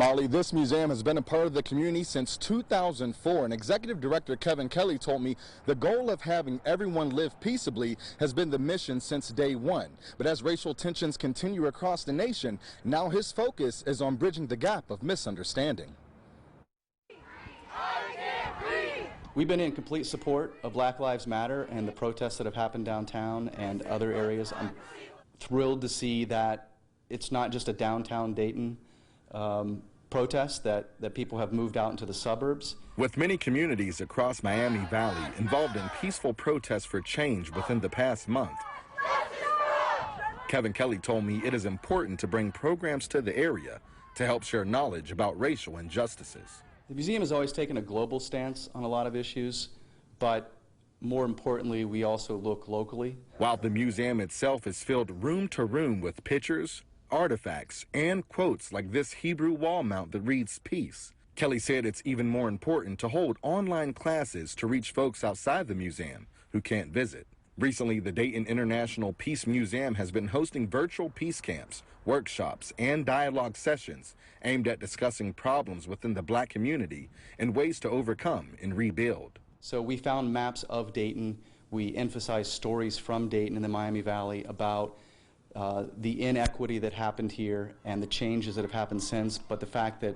Molly, this museum has been a part of the community since 2004, and Executive Director Kevin Kelly told me the goal of having everyone live peaceably has been the mission since day one. But as racial tensions continue across the nation, now his focus is on bridging the gap of misunderstanding. We've been in complete support of Black Lives Matter and the protests that have happened downtown and other areas. I'm thrilled to see that it's not just a downtown Dayton protest, that people have moved out into the suburbs. With many communities across Miami Valley involved in peaceful protests for change within the past month, Kevin Kelly told me it is important to bring programs to the area to help share knowledge about racial injustices. The museum has always taken a global stance on a lot of issues, but more importantly, we also look locally. While the museum itself is filled room to room with pictures, artifacts, and quotes like this Hebrew wall mount that reads peace, Kelly said it's even more important to hold online classes to reach folks outside the museum who can't visit. Recently, the Dayton International Peace Museum has been hosting virtual peace camps, workshops, and dialogue sessions aimed at discussing problems within the Black community and ways to overcome and rebuild. So we found maps of Dayton. We emphasized stories from Dayton and the Miami Valley about the inequity that happened here and the changes that have happened since, but the fact that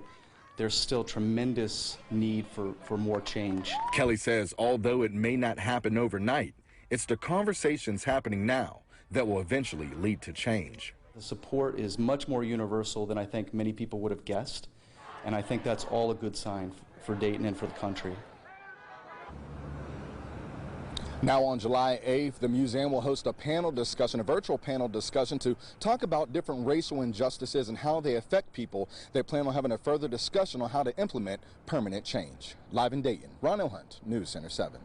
there's still tremendous need for more change. Kelly says although it may not happen overnight, it's the conversations happening now that will eventually lead to change. The support is much more universal than I think many people would have guessed, and I think that's all a good sign for Dayton and for the country. Now on July 8th, the museum will host a virtual panel discussion to talk about different racial injustices and how they affect people. They plan on having a further discussion on how to implement permanent change. Live in Dayton, Ronnell Hunt, News Center 7.